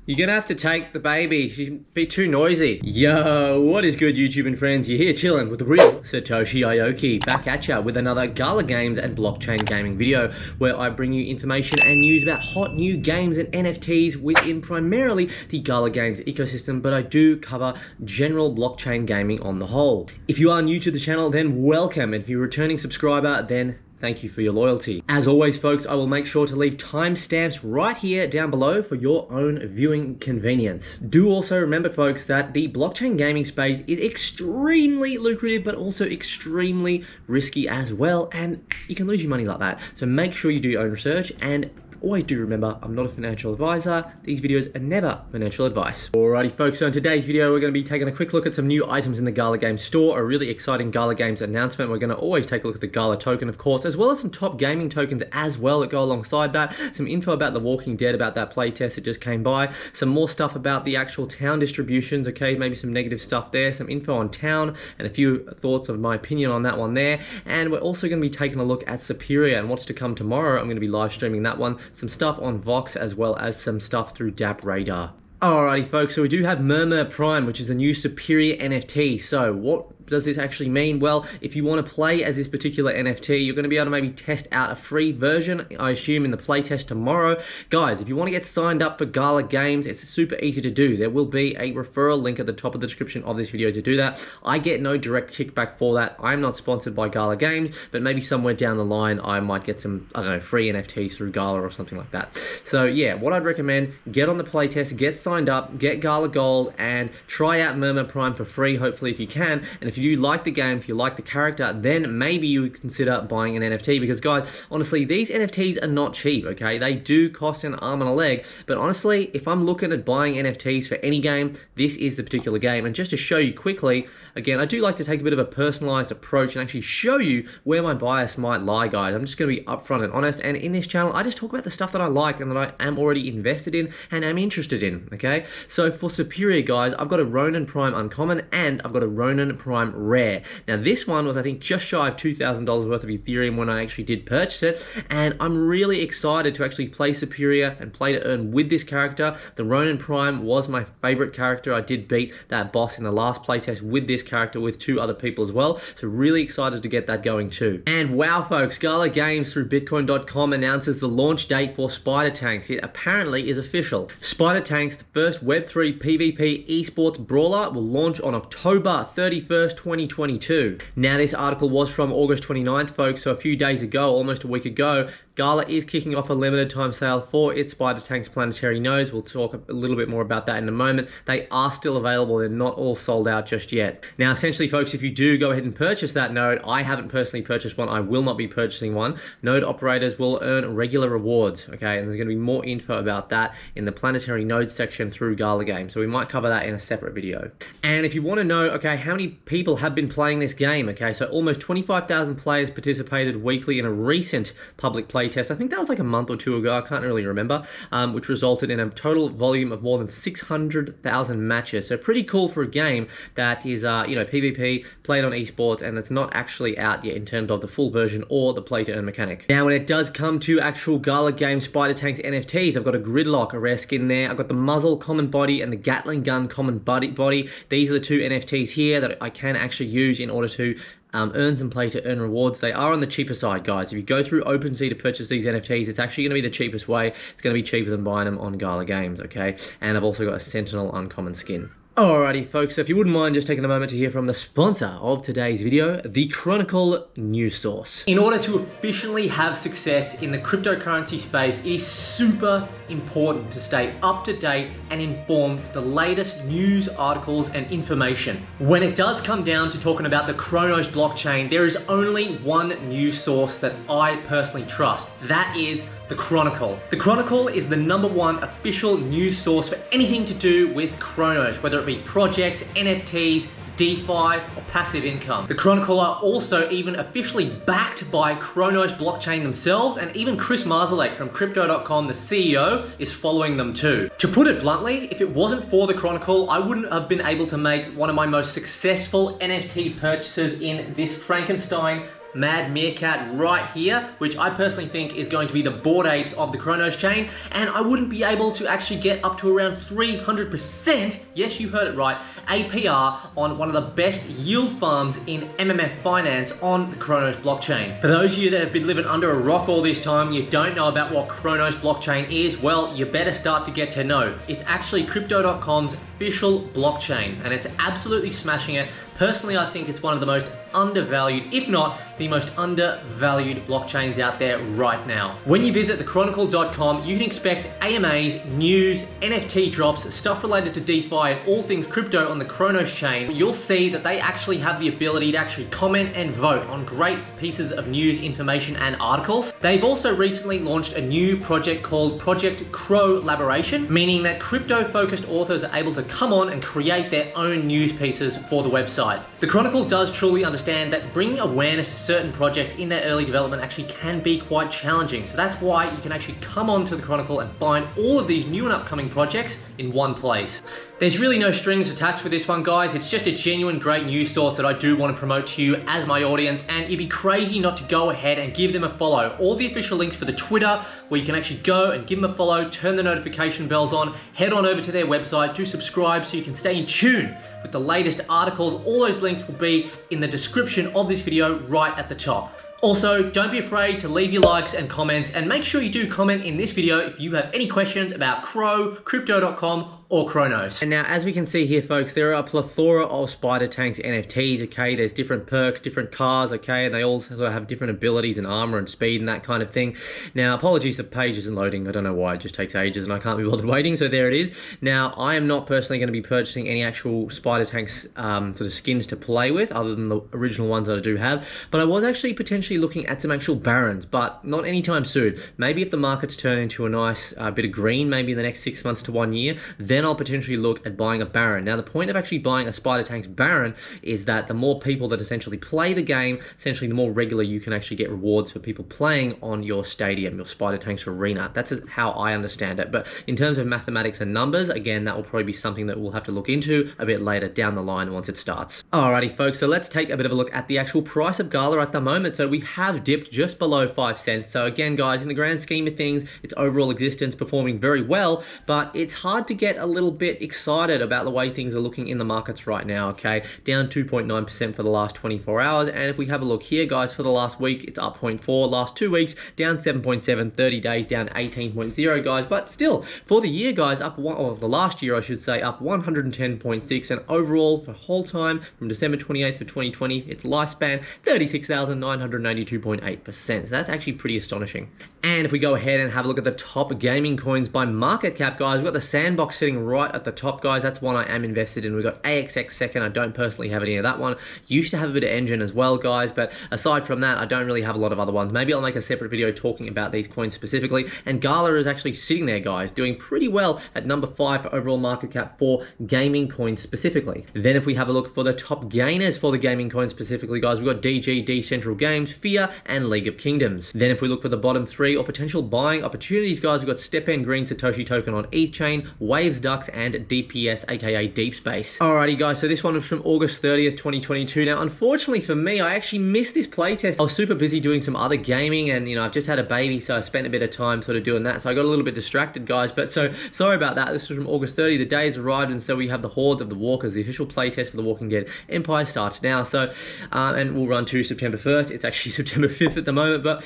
You're gonna have to take the baby. She's a bit too noisy. Yo, what is good, YouTube and friends? You're here chilling with the real Satoshi Aoki, back at ya with another Gala Games and blockchain gaming video where I bring you information and news about hot new games and NFTs within primarily the Gala Games ecosystem, but I do cover general blockchain gaming on the whole. If you are new to the channel, then welcome. And if you're a returning subscriber, then thank you for your loyalty. As always, folks, I will make sure to leave timestamps right here down below for your own viewing convenience. Do also remember, folks, that the blockchain gaming space is extremely lucrative, but also extremely risky as well, and you can lose your money like that. So make sure you do your own research, and always do remember, I'm not a financial advisor. These videos are never financial advice. Alrighty, folks, so in today's video, we're going to be taking a quick look at some new items in the Gala Games store, a really exciting Gala Games announcement. We're going to always take a look at the Gala token, of course, as well as some top gaming tokens as well that go alongside that. Some info about The Walking Dead, about that playtest that just came by. Some more stuff about the actual town distributions, okay, maybe some negative stuff there. Some info on town and a few thoughts of my opinion on that one there. And we're also going to be taking a look at Superior and what's to come tomorrow. I'm going to be live streaming that one. Some stuff on VOX as well as some stuff through Dapp Radar. Alrighty, folks, so we do have Murmur Prime, which is the new Superior NFT. So what does this actually mean? Well, if you want to play as this particular NFT, you're going to be able to maybe test out a free version, I assume, in the playtest tomorrow. Guys, if you want to get signed up for Gala Games, it's super easy to do. There will be a referral link at the top of the description of this video to do that. I get no direct kickback for that. I'm not sponsored by Gala Games, but maybe somewhere down the line, I might get some, I don't know, free NFTs through Gala or something like that. So yeah, what I'd recommend, get on the playtest, get signed up, get Gala Gold, and try out Murmur Prime for free, hopefully, if you can. And if you do like the game, if you like the character, then maybe you would consider buying an NFT, because guys, honestly, these NFTs are not cheap, okay? They do cost an arm and a leg, but honestly, if I'm looking at buying NFTs for any game, this is the particular game. And just to show you quickly, again, I do like to take a bit of a personalized approach and actually show you where my bias might lie, guys. I'm just going to be upfront and honest, and in this channel, I just talk about the stuff that I like and that I am already invested in and am interested in, okay? So for Superior, guys, I've got a Ronin Prime Uncommon and I've got a Ronin Prime Rare. Now this one was, I think, just shy of $2,000 worth of Ethereum when I actually did purchase it, and I'm really excited to actually play Superior and play to earn with this character. The Ronin Prime was my favorite character. I did beat that boss in the last playtest with this character with 2 other people as well, so really excited to get that going too. And wow, folks, Gala Games through Bitcoin.com announces the launch date for Spider Tanks. It apparently is official. Spider Tanks, the first Web3 PvP esports brawler, will launch on October 31st, 2022. Now this article was from August 29th, folks, so a few days ago, almost a week ago. Gala is kicking off a limited time sale for its Spider Tanks Planetary nodes. We'll talk a little bit more about that in a moment. They are still available. They're not all sold out just yet. Now, essentially, folks, if you do go ahead and purchase that node, I haven't personally purchased one. I will not be purchasing one. Node operators will earn regular rewards, okay? And there's going to be more info about that in the Planetary node section through Gala Game. So we might cover that in a separate video. And if you want to know, okay, how many people have been playing this game, okay? So almost 25,000 players participated weekly in a recent public playtest. I think that was like a month or 2 ago, I can't really remember, which resulted in a total volume of more than 600,000 matches. So pretty cool for a game that is, you know, PvP, played on esports, and it's not actually out yet in terms of the full version or the play to earn mechanic. Now, when it does come to actual Gala Games Spider Tanks NFTs, I've got a Gridlock, a rare skin there. I've got the Muzzle common body and the Gatling Gun common body. These are the 2 NFTs here that I can actually use in order to earn some play to earn rewards. They are on the cheaper side, guys. If you go through OpenSea to purchase these NFTs, it's actually going to be the cheapest way. It's going to be cheaper than buying them on Gala Games, okay? And I've also got a Sentinel uncommon skin. Alrighty, folks, so if you wouldn't mind just taking a moment to hear from the sponsor of today's video, the Cronicle news source. In order to efficiently have success in the cryptocurrency space, it is super important to stay up to date and informed with the latest news, articles, and information. When it does come down to talking about the Cronos blockchain, there is only one news source that I personally trust. That is the Chronicle. The Chronicle is the #1 official news source for anything to do with Cronos, whether it be projects, NFTs, DeFi, or passive income. The Chronicle are also even officially backed by Cronos blockchain themselves, and even Chris Marszalek from Crypto.com, the CEO, is following them too. To put it bluntly, if it wasn't for the Chronicle, I wouldn't have been able to make one of my most successful NFT purchases in this Frankenstein Mad Meerkat right here, which I personally think is going to be the Bored Apes of the Cronos chain, and I wouldn't be able to actually get up to around 300%, yes you heard it right, APR on one of the best yield farms in MMF finance on the Cronos blockchain. For those of you that have been living under a rock all this time, you don't know about what Cronos blockchain is, well, you better start to get to know. It's actually Crypto.com's official blockchain, and it's absolutely smashing it. Personally, I think it's one of the most undervalued, if not the most undervalued blockchains out there right now. When you visit thechronicle.com, you can expect AMAs, news, NFT drops, stuff related to DeFi and all things crypto on the Cronos chain. You'll see that they actually have the ability to actually comment and vote on great pieces of news, information, and articles. They've also recently launched a new project called Project Crolaboration, meaning that crypto-focused authors are able to come on and create their own news pieces for the website. The Chronicle does truly understand that bringing awareness to certain projects in their early development actually can be quite challenging. So that's why you can actually come onto the Chronicle and find all of these new and upcoming projects in one place. There's really no strings attached with this one, guys. It's just a genuine great news source that I do want to promote to you as my audience, and you'd be crazy not to go ahead and give them a follow. All the official links for the Twitter, where you can actually go and give them a follow, turn the notification bells on, head on over to their website, do subscribe so you can stay in tune with the latest articles. All those links will be in the description of this video right at the top. Also, don't be afraid to leave your likes and comments, and make sure you do comment in this video if you have any questions about Crypto.com or Cronos. And now, as we can see here, folks, there are a plethora of Spider Tanks NFTs, okay? There's different perks, different cars, okay? And they also have different abilities and armor and speed and that kind of thing. Now, apologies, the page isn't loading. I don't know why, it just takes ages and I can't be bothered waiting, so there it is. Now, I am not personally going to be purchasing any actual Spider Tanks sort of skins to play with, other than the original ones that I do have. But I was actually potentially looking at some actual Barons, but not anytime soon. Maybe if the markets turn into a nice bit of green, maybe in the next 6 months to 1 year, then I'll potentially look at buying a Baron. Now, the point of actually buying a Spider Tanks Baron is that the more people that essentially play the game, essentially the more regular you can actually get rewards for people playing on your stadium, your Spider Tanks arena. That's how I understand it. But in terms of mathematics and numbers, again, that will probably be something that we'll have to look into a bit later down the line once it starts. Alrighty, folks, so let's take a bit of a look at the actual price of Gala at the moment. So we have dipped just below 5 cents. So again, guys, in the grand scheme of things, its overall existence performing very well, but it's hard to get a little bit excited about the way things are looking in the markets right now, okay? Down 2.9% for the last 24 hours. And if we have a look here, guys, for the last week, it's up 0.4. Last 2 weeks, down 7.7. 30 days, down 18.0, guys. But still, for the year, guys, up one, or the last year, I should say, up 110.6. And overall, for the whole time, from December 28th for 2020, its lifespan, 36,982.8%. So that's actually pretty astonishing. And if we go ahead and have a look at the top gaming coins by market cap, guys, we've got the Sandbox sitting right at the top, guys. That's one I am invested in. We've got AXX second. I don't personally have any of that one. Used to have a bit of Engine as well, guys, but aside from that, I don't really have a lot of other ones. Maybe I'll make a separate video talking about these coins specifically. And Gala is actually sitting there, guys, doing pretty well at number 5 for overall market cap for gaming coins specifically. Then if we have a look for the top gainers for the gaming coins specifically, guys, we've got DG, Decentral Games, Fear, and League of Kingdoms. Then if we look for the bottom 3 or potential buying opportunities, guys, we've got StepN Green Satoshi token on ETH chain, Waves Ducks, and DPS, aka Deep Space. Alrighty, guys, so this one was from August 30th, 2022. Now, unfortunately for me, I actually missed this playtest. I was super busy doing some other gaming, and you know, I've just had a baby, so I spent a bit of time sort of doing that. So I got a little bit distracted, guys. But so sorry about that. This was from August 30. The day has arrived, and so we have the Hordes of the Walkers. The official playtest for The Walking Dead Empire starts now. So and we'll run to September 1st. It's actually September 5th at the moment, but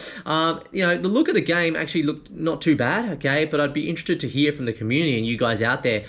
you know, the look of the game actually looked not too bad, okay? But I'd be interested to hear from the community and you guys out there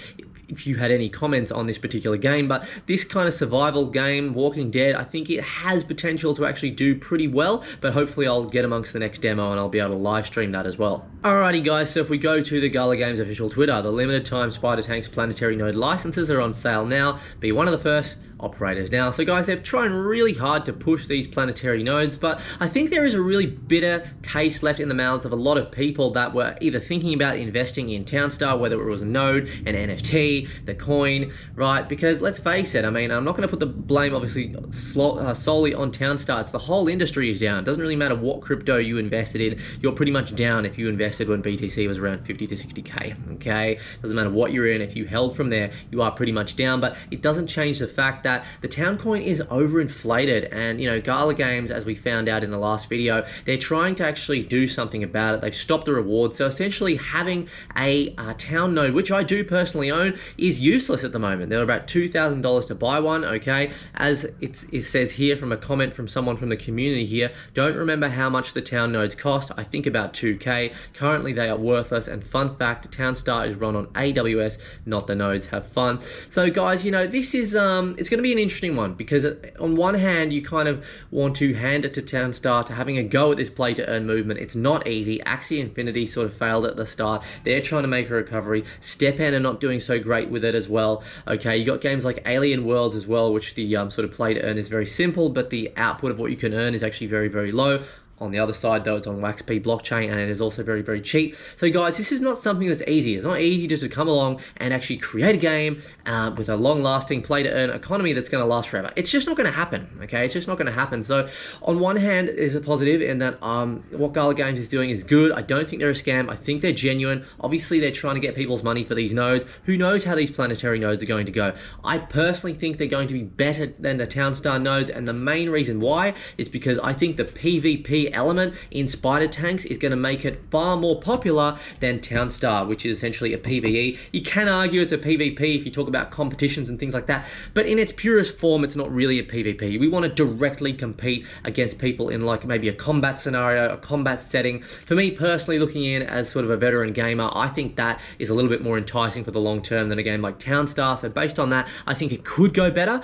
if you had any comments on this particular game. But this kind of survival game, Walking Dead, I think it has potential to actually do pretty well, but hopefully I'll get amongst the next demo and I'll be able to live stream that as well. Alrighty, guys, so if we go to the Gala Games official Twitter, the limited time Spider Tanks Planetary node licenses are on sale now. Be one of the first operators now. So guys, they've tried really hard to push these planetary nodes, but I think there is a really bitter taste left in the mouths of a lot of people that were either thinking about investing in Townstar, whether it was a node, an NFT, NFT, the coin, right? Because let's face it, I mean, I'm not going to put the blame obviously solely on TownStar. It's the whole industry is down. It doesn't really matter what crypto you invested in. You're pretty much down if you invested when BTC was around 50 to 60k, okay? Doesn't matter what you're in. If you held from there, you are pretty much down, but it doesn't change the fact that the Town coin is overinflated. And, you know, Gala Games, as we found out in the last video, they're trying to actually do something about it. They've stopped the rewards. So essentially having a Town node, which I do personally own, is useless at the moment. They're about $2,000 to buy one, okay? As it says here from a comment from someone from the community here, don't remember how much the Town nodes cost. I think about 2k. Currently they are worthless, and fun fact, TownStar is run on AWS, not the nodes. Have fun. So guys, you know, this is it's going to be an interesting one, because on one hand you kind of want to hand it to TownStar to having a go at this play to earn movement. It's not easy. Axie Infinity sort of failed at the start. They're trying to make a recovery. Stepan are not doing so great with it as well. Okay, you got games like Alien Worlds as well, which the sort of play to earn is very simple, but the output of what you can earn is actually very, very low. On the other side, though, it's on WaxP blockchain, and it is also very, very cheap. So guys, this is not something that's easy. It's not easy just to come along and actually create a game with a long-lasting play-to-earn economy that's going to last forever. It's just not going to happen, okay? It's just not going to happen. So on one hand, there's a positive in that what Gala Games is doing is good. I don't think they're a scam. I think they're genuine. Obviously, they're trying to get people's money for these nodes. Who knows how these planetary nodes are going to go? I personally think they're going to be better than the TownStar nodes, and the main reason why is because I think the PvP element in Spider Tanks is going to make it far more popular than TownStar, which is essentially a PvE. You can argue it's a PvP if you talk about competitions and things like that, but in its purest form, it's not really a PvP. We want to directly compete against people in like maybe a combat scenario, a combat setting. For me personally, looking in as sort of a veteran gamer, I think that is a little bit more enticing for the long term than a game like TownStar. So based on that, I think it could go better.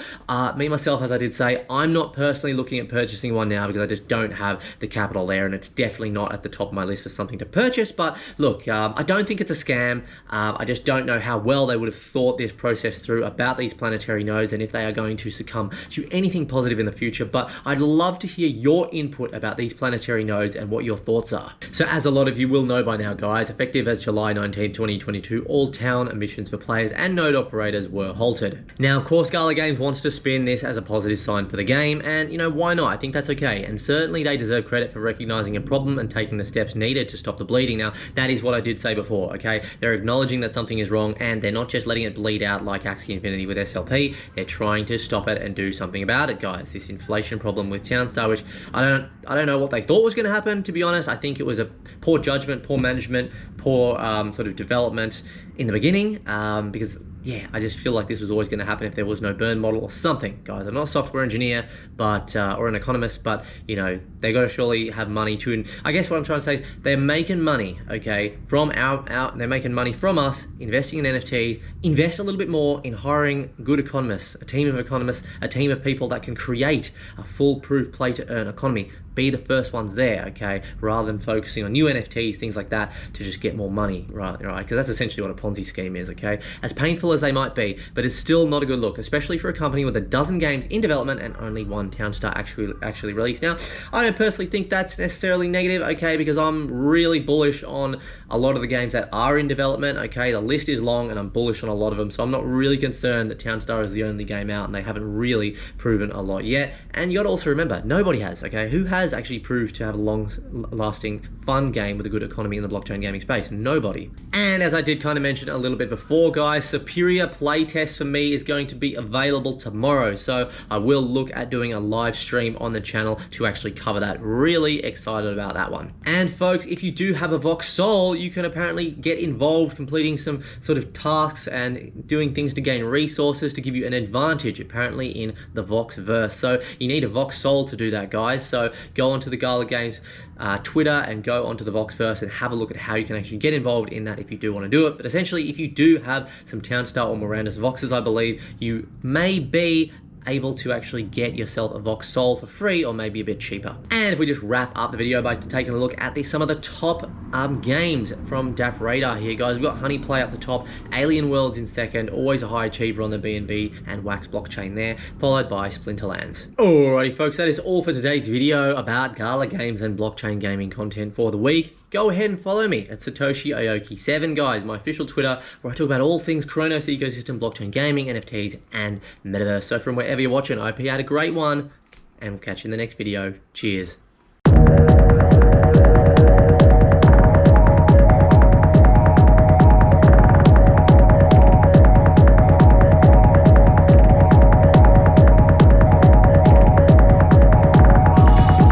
Me myself, as I did say, I'm not personally looking at purchasing one now because I just don't have the capital there, and it's definitely not at the top of my list for something to purchase. But look, I don't think it's a scam. I just don't know how well they would have thought this process through about these planetary nodes and if they are going to succumb to anything positive in the future. But I'd love to hear your input about these planetary nodes and what your thoughts are. So as a lot of you will know by now, guys, effective as July 19, 2022, all town emissions for players and node operators were halted. Now, of course, Gala Games wants to spin this as a positive sign for the game, and you know, why not? I think that's okay, and certainly they deserve credit for recognizing a problem and taking the steps needed to stop the bleeding. Now, that is what I did say before, okay? They're acknowledging that something is wrong, and they're not just letting it bleed out like Axie Infinity with SLP. They're trying to stop it and do something about it, guys. This inflation problem with TownStar, which I don't know what they thought was going to happen, to be honest. I think it was a poor judgment, poor management, poor sort of development in the beginning, because yeah, I just feel like this was always going to happen if there was no burn model or something, guys. I'm not a software engineer, but or an economist, but you know, they got to surely have money to. And I guess what I'm trying to say is they're making money, okay, from they're making money from us investing in NFTs. Invest a little bit more in hiring good economists, a team of economists, a team of people that can create a foolproof play to earn economy. Be the first ones there, okay, rather than focusing on new NFTs, things like that, to just get more money, right? Because that's essentially what a Ponzi scheme is, okay? As painful as they might be, but it's still not a good look, especially for a company with a dozen games in development and only one TownStar actually released. Now, I don't personally think that's necessarily negative, okay, because I'm really bullish on a lot of the games that are in development, okay? The list is long, and I'm bullish on a lot of them, so I'm not really concerned that TownStar is the only game out, and they haven't really proven a lot yet. And you got to also remember, nobody has, okay? Who has actually proved to have a long-lasting, fun game with a good economy in the blockchain gaming space? Nobody. And as I did kind of mention a little bit before, guys, Superior Playtest for me is going to be available tomorrow, so I will look at doing a live stream on the channel to actually cover that. Really excited about that one. And folks, if you do have a VOX Soul, you can apparently get involved completing some sort of tasks and doing things to gain resources to give you an advantage apparently in the VOX verse. So you need a VOX Soul to do that, guys. So go onto the Gala Games Twitter and go onto the VOXverse and have a look at how you can actually get involved in that if you do want to do it. But essentially, if you do have some TownStar or Miranda's Voxes, I believe you may be able to actually get yourself a VOX Soul for free or maybe a bit cheaper. And if we just wrap up the video by taking a look at some of the top games from Dapp Radar here, guys. We've got Honey Play up the top, Alien Worlds in second, always a high achiever on the BNB and Wax blockchain there, followed by Splinterlands. Alrighty folks, that is all for today's video about Gala Games and blockchain gaming content for the week. go ahead and follow me at Satoshi Aoki 7, guys, my official Twitter, where I talk about all things Chronos ecosystem, blockchain gaming, NFTs, and metaverse. So from wherever you're watching, I hope you had a great one, and we'll catch you in the next video. Cheers.